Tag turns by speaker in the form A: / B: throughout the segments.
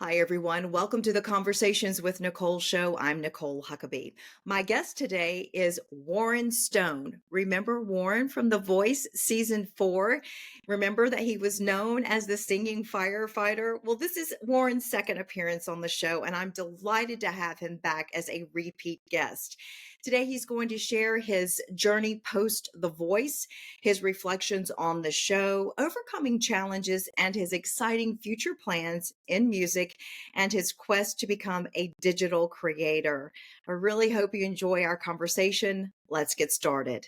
A: Hi, everyone. Welcome to the Conversations with Nicole show. I'm Nicole Huckabee. My guest today is Warren Stone. Remember Warren from The Voice season 4? Remember that he was known as the singing firefighter? Well, this is Warren's second appearance on the show, and I'm delighted to have him back as a repeat guest. Today, he's going to share his journey post The Voice, his reflections on the show, overcoming challenges, and his exciting future plans in music and his quest to become a digital creator. I really hope you enjoy our conversation. Let's get started.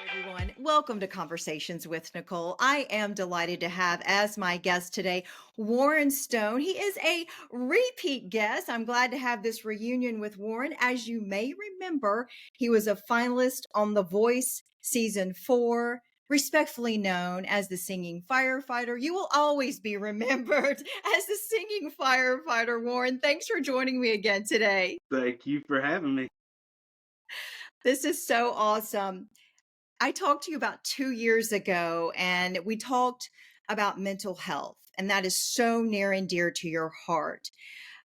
A: Everyone, welcome to Conversations with Nicole. I am delighted to have as my guest today Warren Stone. He is a repeat guest. I'm glad to have this reunion with Warren. As you may remember, he was a finalist on The Voice season 4, respectfully known as the singing firefighter. You will always be remembered as the singing firefighter, Warren. Thanks for joining me again today.
B: Thank you for having me.
A: This is so awesome. I talked to you about 2 years ago, and we talked about mental health, and that is so near and dear to your heart.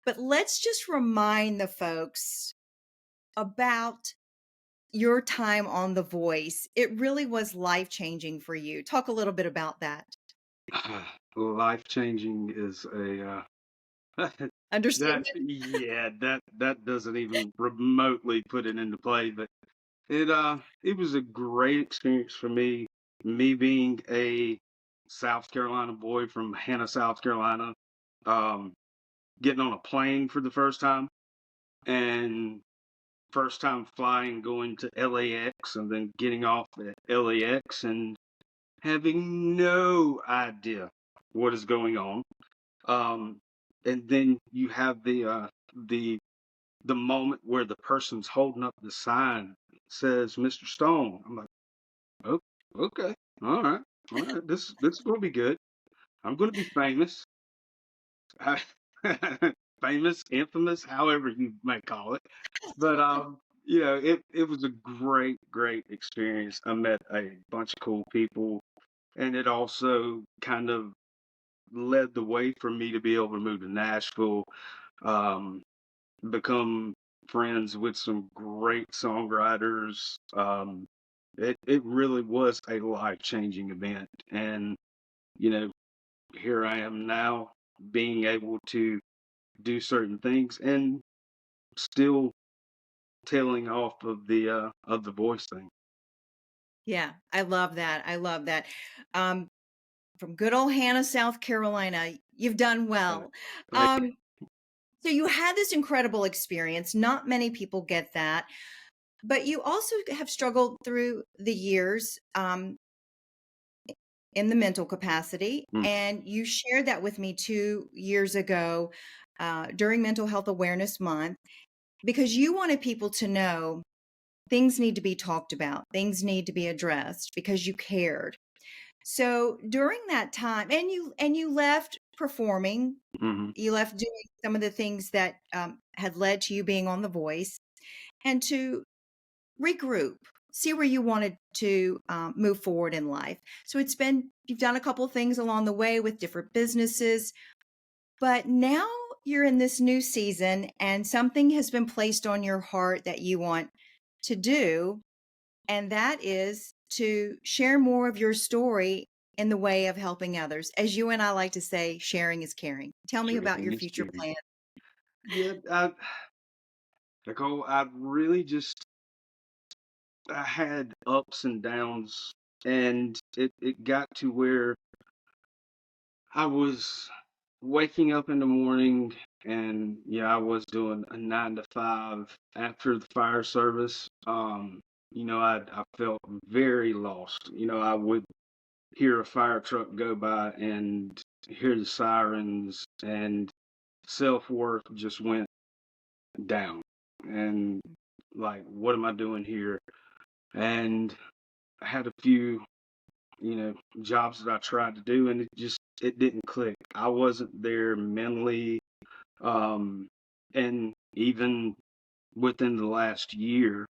A: But let's just remind the folks about your time on The Voice. It really was life-changing for you. Talk a little bit about that.
B: Life changing is a that
A: Understatement?
B: yeah that doesn't even remotely put it into play, but it was a great experience for me. Me being a South Carolina boy from Hannah, South Carolina, um, getting on a plane for the first time and first time flying, going to LAX and then getting off at LAX and having no idea what is going on. Um, and then you have the the moment where the person's holding up the sign that says Mr. Stone. I'm like, oh, okay, all right. This is gonna be good. I'm gonna be famous. Famous, infamous, however you may call it. But it was a great experience. I met a bunch of cool people, and it also kind of led the way for me to be able to move to Nashville, um, become friends with some great songwriters. It really was a life changing event, and you know here I am now, being able to do certain things and still tailing off of the voice thing.
A: Yeah, I love that. I love that. Um, from good old Hannah, South Carolina, you've done
B: Uh,
A: well.
B: Thank
A: Um, so you had this incredible experience. Not many people get that. But you also have struggled through the years in the mental capacity,
B: you.
A: and you shared that with me 2 years ago during Mental Health Awareness Month because you wanted people to know things need to be talked about, things need to be addressed because you cared. So during that time, and you left performing,
B: Hmm.
A: you left doing some of the things that had led to you being on The Voice, and to regroup, see where you wanted to move forward in life. So you've done a couple things along the way with different businesses, but now you're in this new season and something has been placed on your heart that you want to do. And that is to share more of your story in the way of helping others. As you and I like to say, sharing is caring. Tell me about
B: Sharing
A: your
B: is
A: future
B: caring.
A: plan.
B: Yeah, Nicole, I had ups and downs, and it got to where I was waking up in the morning, and yeah, I was doing a 9 to 5 after the fire service. I felt very lost. I would hear a fire truck go by and hear the sirens, and self-worth just went down. And like, what am I doing here? And I had a few, jobs that I tried to do, and it didn't click. I wasn't there mentally. Um, and even within the last year,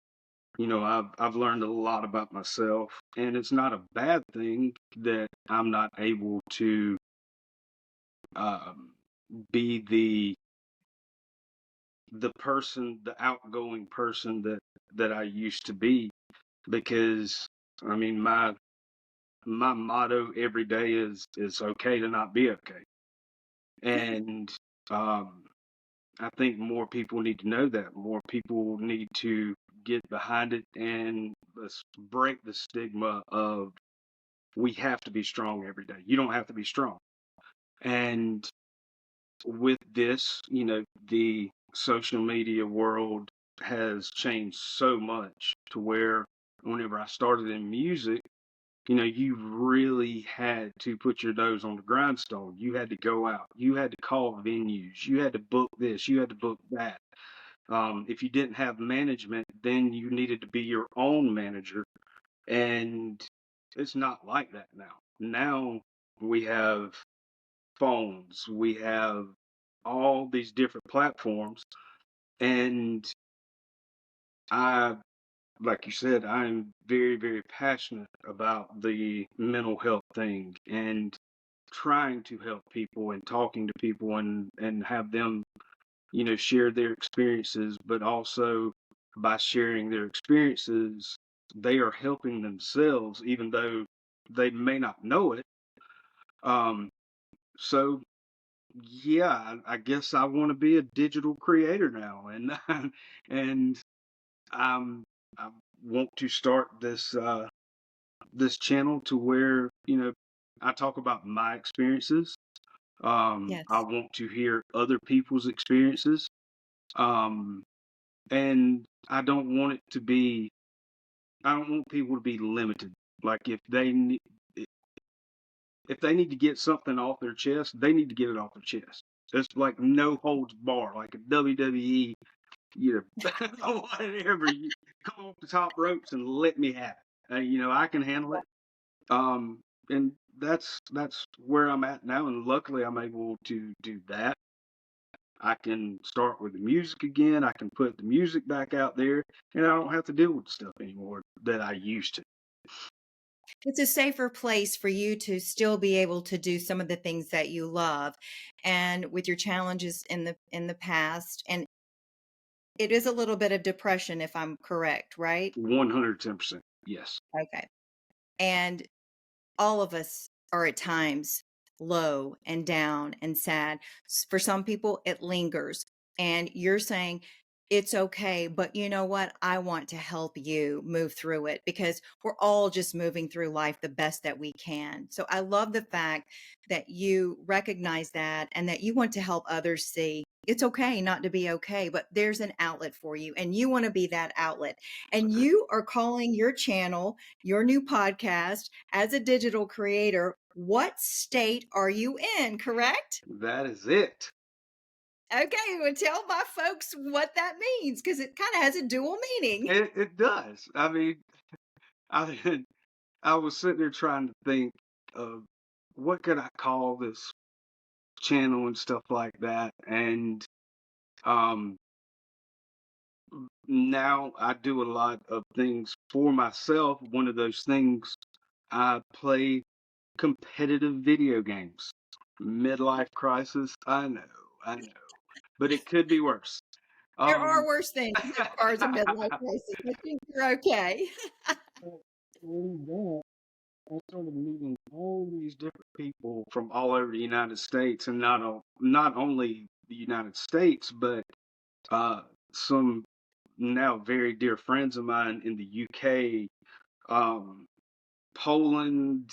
B: I've learned a lot about myself, and it's not a bad thing that I'm not able to um, be the person, the outgoing person that I used to be, because I mean my motto every day is it's okay to not be okay. And um, I think more people need to know that. More people need to get behind it, and let's break the stigma of we have to be strong every day. You don't have to be strong. And with this, the social media world has changed so much to where whenever I started in music, you really had to put your nose on the grindstone. You had to go out. You had to call venues. You had to book this. You had to book that. If you didn't have management, then you needed to be your own manager. And it's not like that now. Now we have phones, we have all these different platforms. And I, like you said, I'm very, very passionate about the mental health thing and trying to help people and talking to people and have them, share their experiences, but also by sharing their experiences, they are helping themselves, even though they may not know it. Um, so yeah, I guess I want to be a digital creator now, and and um, I want to start this channel to where I talk about my experiences. I
A: Yes.
B: want to hear other people's experiences. Um, and I don't want people to be limited. Like if they need to get something off their chest, they need to get it off their chest. It's like no holds bar, like a WWE, whatever. You come off the top ropes and let me have it. I can handle it. Um, and that's where I'm at now, and luckily I'm able to do that. I can start with the music again. I can put the music back out there, and I don't have to deal with stuff anymore that I used to.
A: It's a safer place for you to still be able to do some of the things that you love. And with your challenges in the past, and it is a little bit of depression if I'm correct, right?
B: 110%. Yes.
A: Okay. And all of us are at times low and down and sad. For some people, it lingers. And you're saying it's okay, but you know what? I want to help you move through it because we're all just moving through life the best that we can. So I love the fact that you recognize that and that you want to help others see it's okay not to be okay, but there's an outlet for you and you want to be that outlet. And you are calling your channel, your new podcast, as a digital creator, what state are you in, correct?
B: That is it.
A: Okay, well, tell my folks what that means because it kind of has a dual meaning.
B: It does. I mean, I I was sitting there trying to think of what could I call this channel and stuff like that, and um, now I do a lot of things for myself. One of those things, I play competitive video games. Midlife crisis. I know, but it could be worse.
A: There
B: Um,
A: are worse things as far as a midlife crisis. I think you're okay.
B: I started meeting all these different people from all over the United States, and not only the United States, but uh, some now very dear friends of mine in the UK, um, Poland.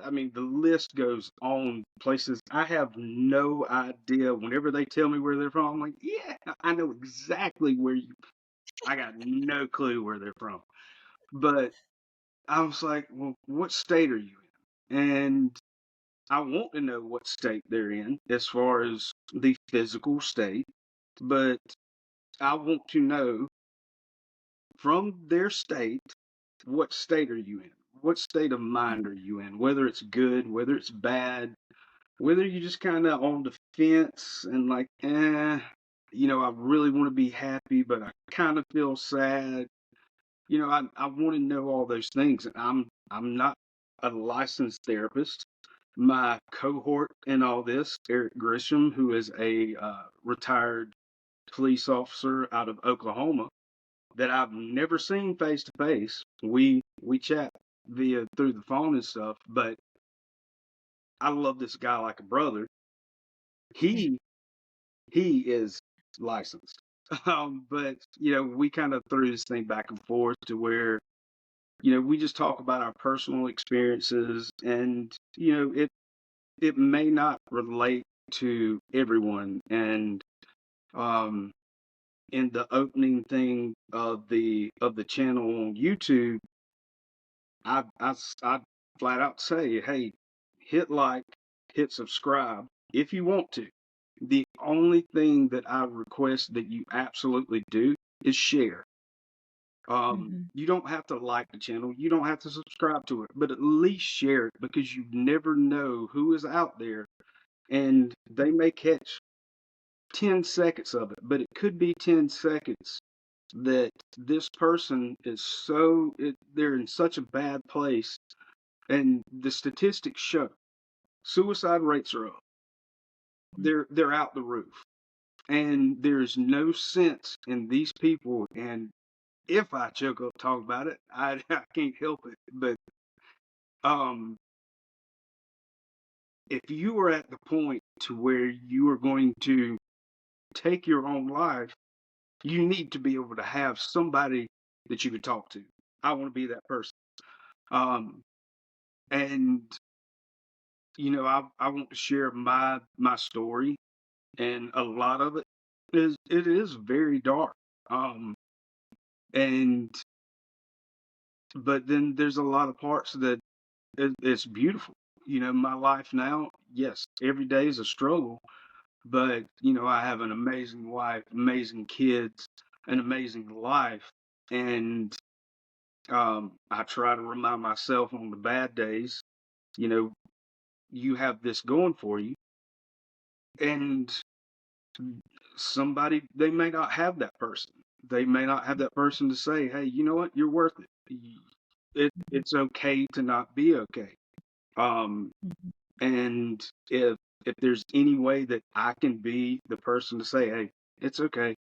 B: I mean, the list goes on. Places I have no idea. Whenever they tell me where they're from, I'm like, yeah, I know exactly where you. I got no clue where they're from, but I was like, well, what state are you in? And I want to know what state they're in as far as the physical state, but I want to know from their state, what state are you in? What state of mind are you in? Whether it's good, whether it's bad, whether you just kind of on the fence and like, I really want to be happy, but I kind of feel sad. I want to know all those things. And I'm not a licensed therapist. My cohort in all this, Eric Grisham, who is a retired police officer out of Oklahoma that I've never seen face to face. We chat via through the phone and stuff, but I love this guy like a brother. He he is licensed. But we kind of threw this thing back and forth to where, we just talk about our personal experiences, and it may not relate to everyone. And um in the opening thing of the channel on YouTube, I flat out say, hey, hit like, hit subscribe if you want to. The only thing that I request that you absolutely do is share.
A: Mhm.
B: You don't have to like the channel, you don't have to subscribe to it, but at least share it, because you never know who is out there, and they may catch 10 seconds of it, but it could be 10 seconds that this person is they're in such a bad place. And the statistics show suicide rates are up. They're out the roof. And there's no sense in these people. And if I choke up talking about it, I can't help it. But um if you are at the point to where you are going to take your own life, you need to be able to have somebody that you can talk to. I want to be that person. Um and I want to share my story, and a lot of it is very dark. Um, and but then there's a lot of parts that it's beautiful. My life now, yes, every day is a struggle, but I have an amazing wife, amazing kids, an amazing life, and I try to remind myself on the bad days, you know, you have this going for you, and somebody, they may not have that person. They may not have that person to say, "Hey, you know what? You're worth it. It's okay to not be okay." Um,
A: Mhm.
B: and if there's any way that I can be the person to say, "Hey, it's okay.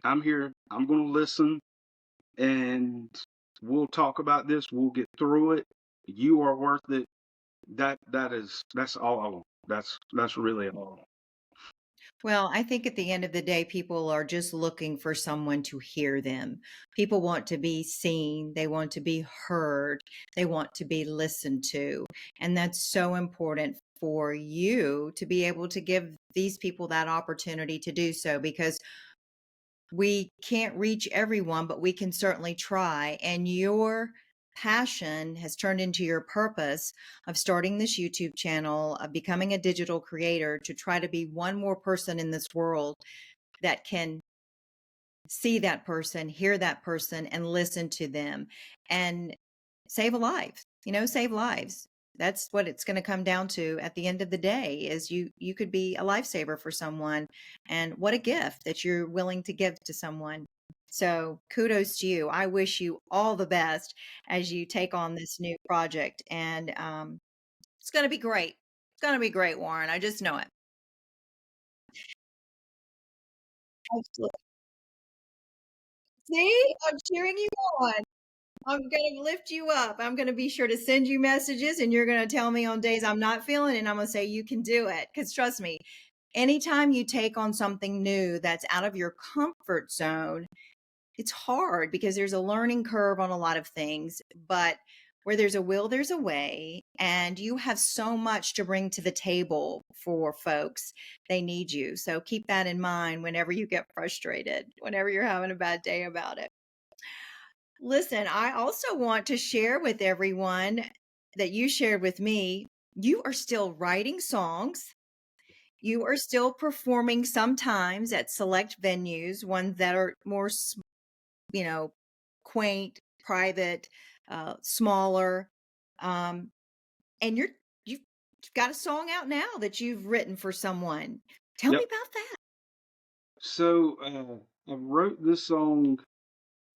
B: I'm here. I'm going to listen, and we'll talk about this. We'll get through it. You are worth it." That's all I want. That's really all I want.
A: Well, I think at the end of the day, people are just looking for someone to hear them. People want to be seen, they want to be heard, they want to be listened to. And that's so important for you to be able to give these people that opportunity to do so, because we can't reach everyone, but we can certainly try. And your passion has turned into your purpose of starting this YouTube channel, of becoming a digital creator to try to be one more person in this world that can see that person, hear that person, and listen to them and save a life, save lives. That's what it's going to come down to at the end of the day, is you could be a lifesaver for someone. And what a gift that you're willing to give to someone. So kudos to you. I wish you all the best as you take on this new project. And it's going to be great. It's going to be great, Warren. I just know it. Absolutely. See, I'm cheering you on. I'm going to lift you up. I'm going to be sure to send you messages, and you're going to tell me on days I'm not feeling, and I'm going to say, you can do it. Because trust me, anytime you take on something new that's out of your comfort zone, it's hard because there's a learning curve on a lot of things. But where there's a will, there's a way. And you have so much to bring to the table for folks. They need you. So keep that in mind whenever you get frustrated, whenever you're having a bad day about it. Listen, I also want to share with everyone that you shared with me. You are still writing songs. You are still performing sometimes at select venues, ones that are more, you know, quaint, private, smaller. Um, and you've got a song out now that you've written for someone. Tell me
B: Yep.
A: about that.
B: So I wrote this song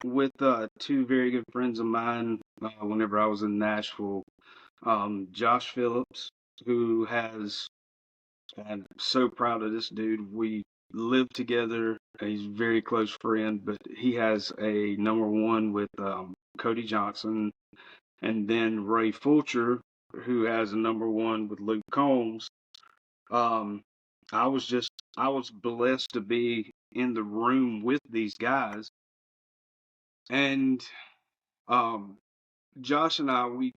B: with two very good friends of mine whenever I was in Nashville. Josh Phillips, who has, I'm so proud of this dude. We live together. He's a very close friend, but he has a number one with Cody Johnson, and then Ray Fulcher, who has a number one with Luke Combs. Um, I was blessed to be in the room with these guys, and um, Josh and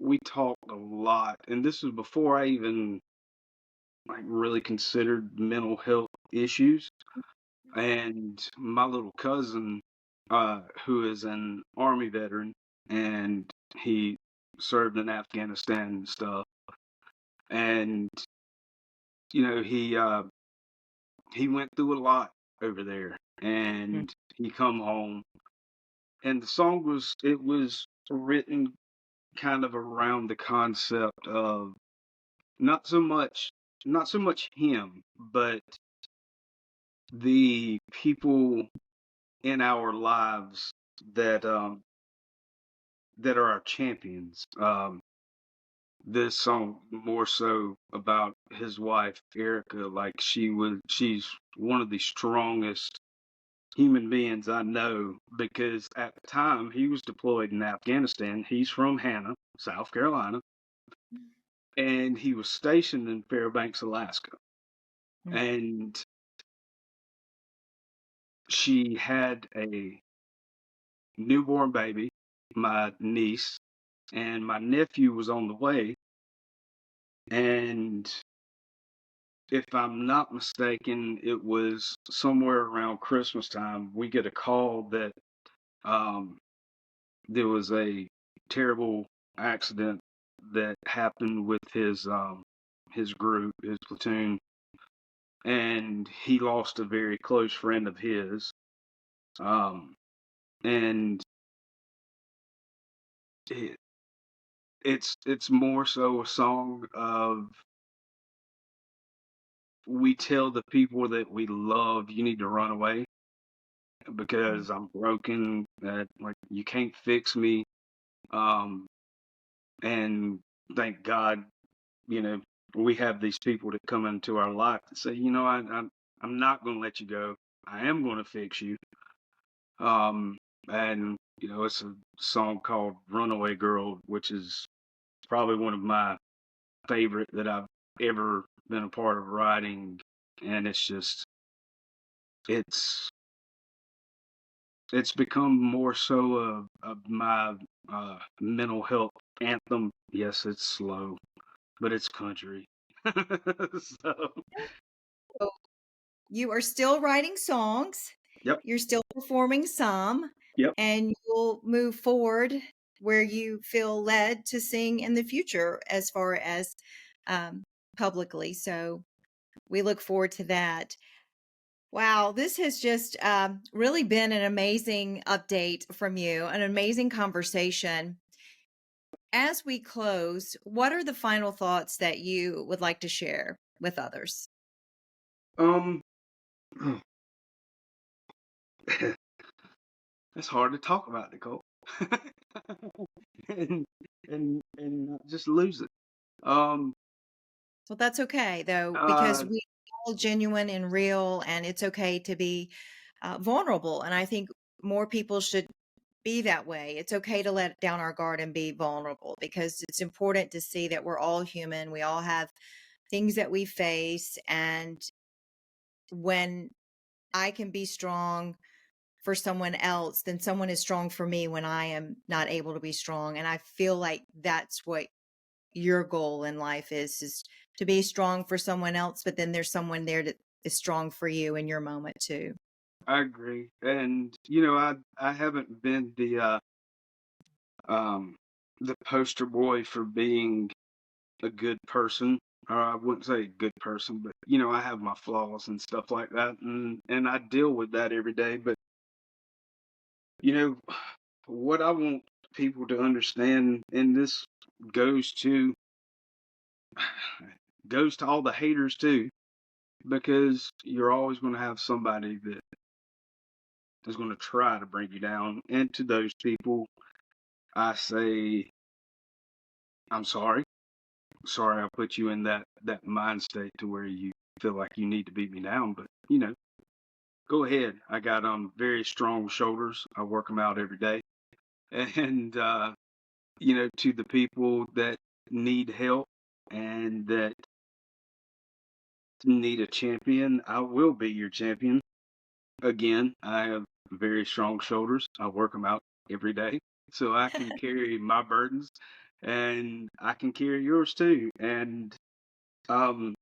B: we talked a lot, and this was before I even like really considered mental health issues. And my little cousin, who is an army veteran, and he served in Afghanistan and stuff, and he went through a lot over there,
A: Mm,
B: and he come home, and the song was written kind of around the concept of not so much not so much him, but the people in our lives that that are our champions. This song more so about his wife Erica, like she's one of the strongest human beings I know, because at the time he was deployed in Afghanistan. He's from Hannah, South Carolina, and he was stationed in Fairbanks, Alaska.
A: mm,
B: And she had a newborn baby, my niece, and my nephew was on the way. And if I'm not mistaken, it was somewhere around Christmas time. We get a call that um, there was a terrible accident that happened with his group, his platoon, and he lost a very close friend of his. Um, and it, it's more so a song of we tell the people that we love you need to run away
A: mm.
B: because I'm broken, that like you can't fix me. Um, and thank God, you know, we have these people that come into our life that say, I'm not going to let you go. I am going to fix you. Um, and it's a song called "Runaway Girl," which is probably one of my favorite that I've ever been a part of writing, and it's it's become more so of my mental health anthem. Yes, it's slow, but it's country. So,
A: So you are still writing songs,
B: yep,
A: you're still performing some,
B: yep,
A: and you'll move forward where you feel led to sing in the future as far as um, publicly. So we look forward to that. Wow, this has just really been an amazing update from you, an amazing conversation. As we close, what are the final thoughts that you would like to share with others?
B: um, it's hard to talk about, Nicole, and and not just lose it. Um,
A: Well, that's okay though, because
B: uh,
A: we all genuine and real, and it's okay to be vulnerable. And I think more people should be that way. It's okay to let down our guard and be vulnerable because it's important to see that we're all human. We all have things that we face. And when I can be strong for someone else, then someone is strong for me when I am not able to be strong. And I feel like that's what your goal in life is to be strong for someone else, but then there's someone there that is strong for you in your moment too.
B: I agree, and I haven't been um the poster boy for being a good person. Or I wouldn't say a good person, but I have my flaws and stuff like that, and I deal with that every day. But you know, what I want people to understand, and this goes to goes to all the haters too, because you're always going to have somebody that is going to try to bring you down. And to those people, I say, I'm sorry. Sorry I put you in that mind state to where you feel like you need to beat me down. But, go ahead. I got very strong shoulders. I work them out every day. And, to the people that need help and that need a champion, I will be your champion. Again, I have very strong shoulders. I work them out every day. So I can carry my burdens and I can carry yours too. And, um,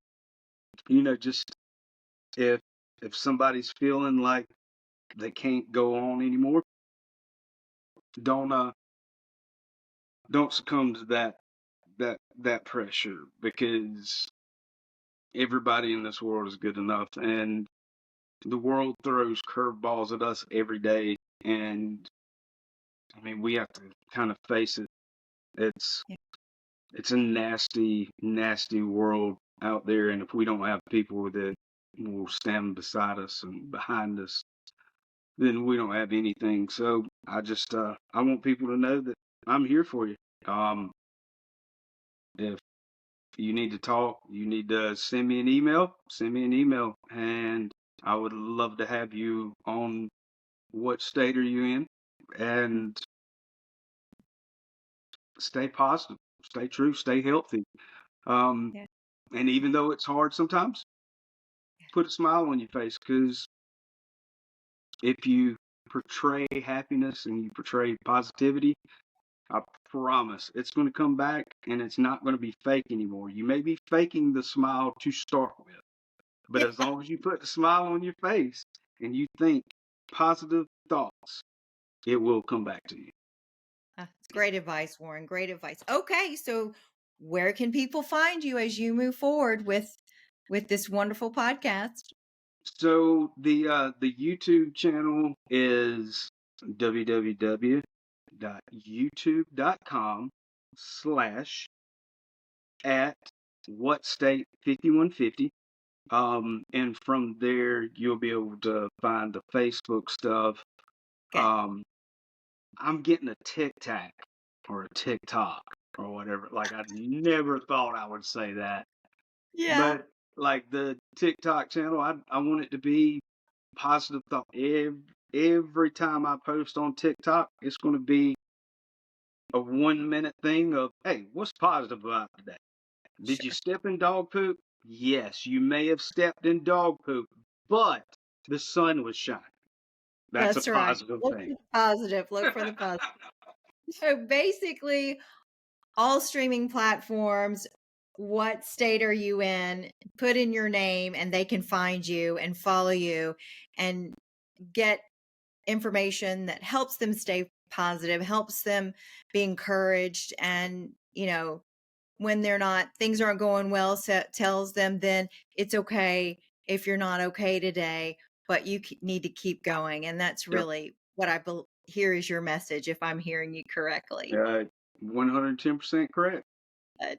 B: just if somebody's feeling like they can't go on anymore, don't don't succumb to that pressure, because everybody in this world is good enough, and the world throws curveballs at us every day. And I mean, we have to kind of face it. It's
A: Yeah.
B: it's a nasty, nasty world out there, and if we don't have people that will stand beside us and behind us, then we don't have anything. So I want people to know that I'm here for you. If you need to talk, you need to send me an email. Send me an email, and I would love to have you on. What state are you in? And stay positive, stay true, stay healthy. Um,
A: Yeah.
B: and even though it's hard sometimes, put a smile on your face, because if you portray happiness and you portray positivity, I promise it's going to come back, and it's not going to be fake anymore. You may be faking the smile to start with, but
A: Yeah.
B: as long as you put the smile on your face and you think positive thoughts, it will come back to you.
A: It's great advice, Warren. Great advice. Okay, so where can people find you as you move forward with this wonderful podcast?
B: So the YouTube channel is www.youtube.com/ at what state 5150. And from there you'll be able to find the Facebook stuff.
A: Okay.
B: Um, I'm getting a TikTok or a TikTok or whatever. Like, I never thought I would say that,
A: Yeah.
B: but like the TikTok channel, I want it to be positive thought. Every time I post on TikTok, it's going to be a 1 minute thing of, hey, what's positive about today? Did you
A: Sure.
B: step in dog poop? Yes, you may have stepped in dog poop, but the sun was shining. That's a
A: That's right.
B: positive
A: Look
B: thing.
A: for the positive. Look for the positive. So basically, all streaming platforms, what state are you in? Put in your name and they can find you and follow you and get information that helps them stay positive, helps them be encouraged. And, when things aren't going well, so tells them then it's okay if you're not okay today, but you need to keep going. And that's
B: Yep.
A: really what I hear is your message, if I'm hearing you correctly.
B: 110% correct.
A: But,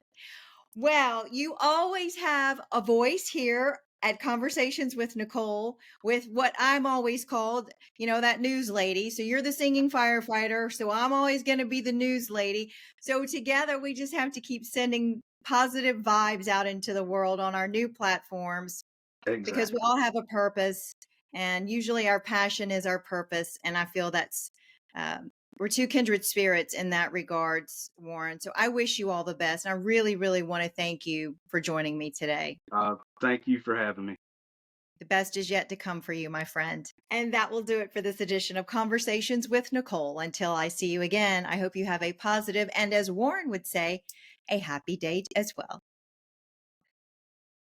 A: well, you always have a voice here at Conversations with Nicole, with what I'm always called, that news lady. So you're the singing firefighter. So I'm always going to be the news lady. So together we just have to keep sending positive vibes out into the world on our new platforms, because we
B: Exactly.
A: all have a purpose, and usually our passion is our purpose. And I feel that's, we're two kindred spirits in that regards, Warren. So I wish you all the best. And I really, really want to thank you for joining me today.
B: Thank you for having me.
A: The best is yet to come for you, my friend. And that will do it for this edition of Conversations with Nicole. Until I see you again, I hope you have a positive and, as Warren would say, a happy day as well.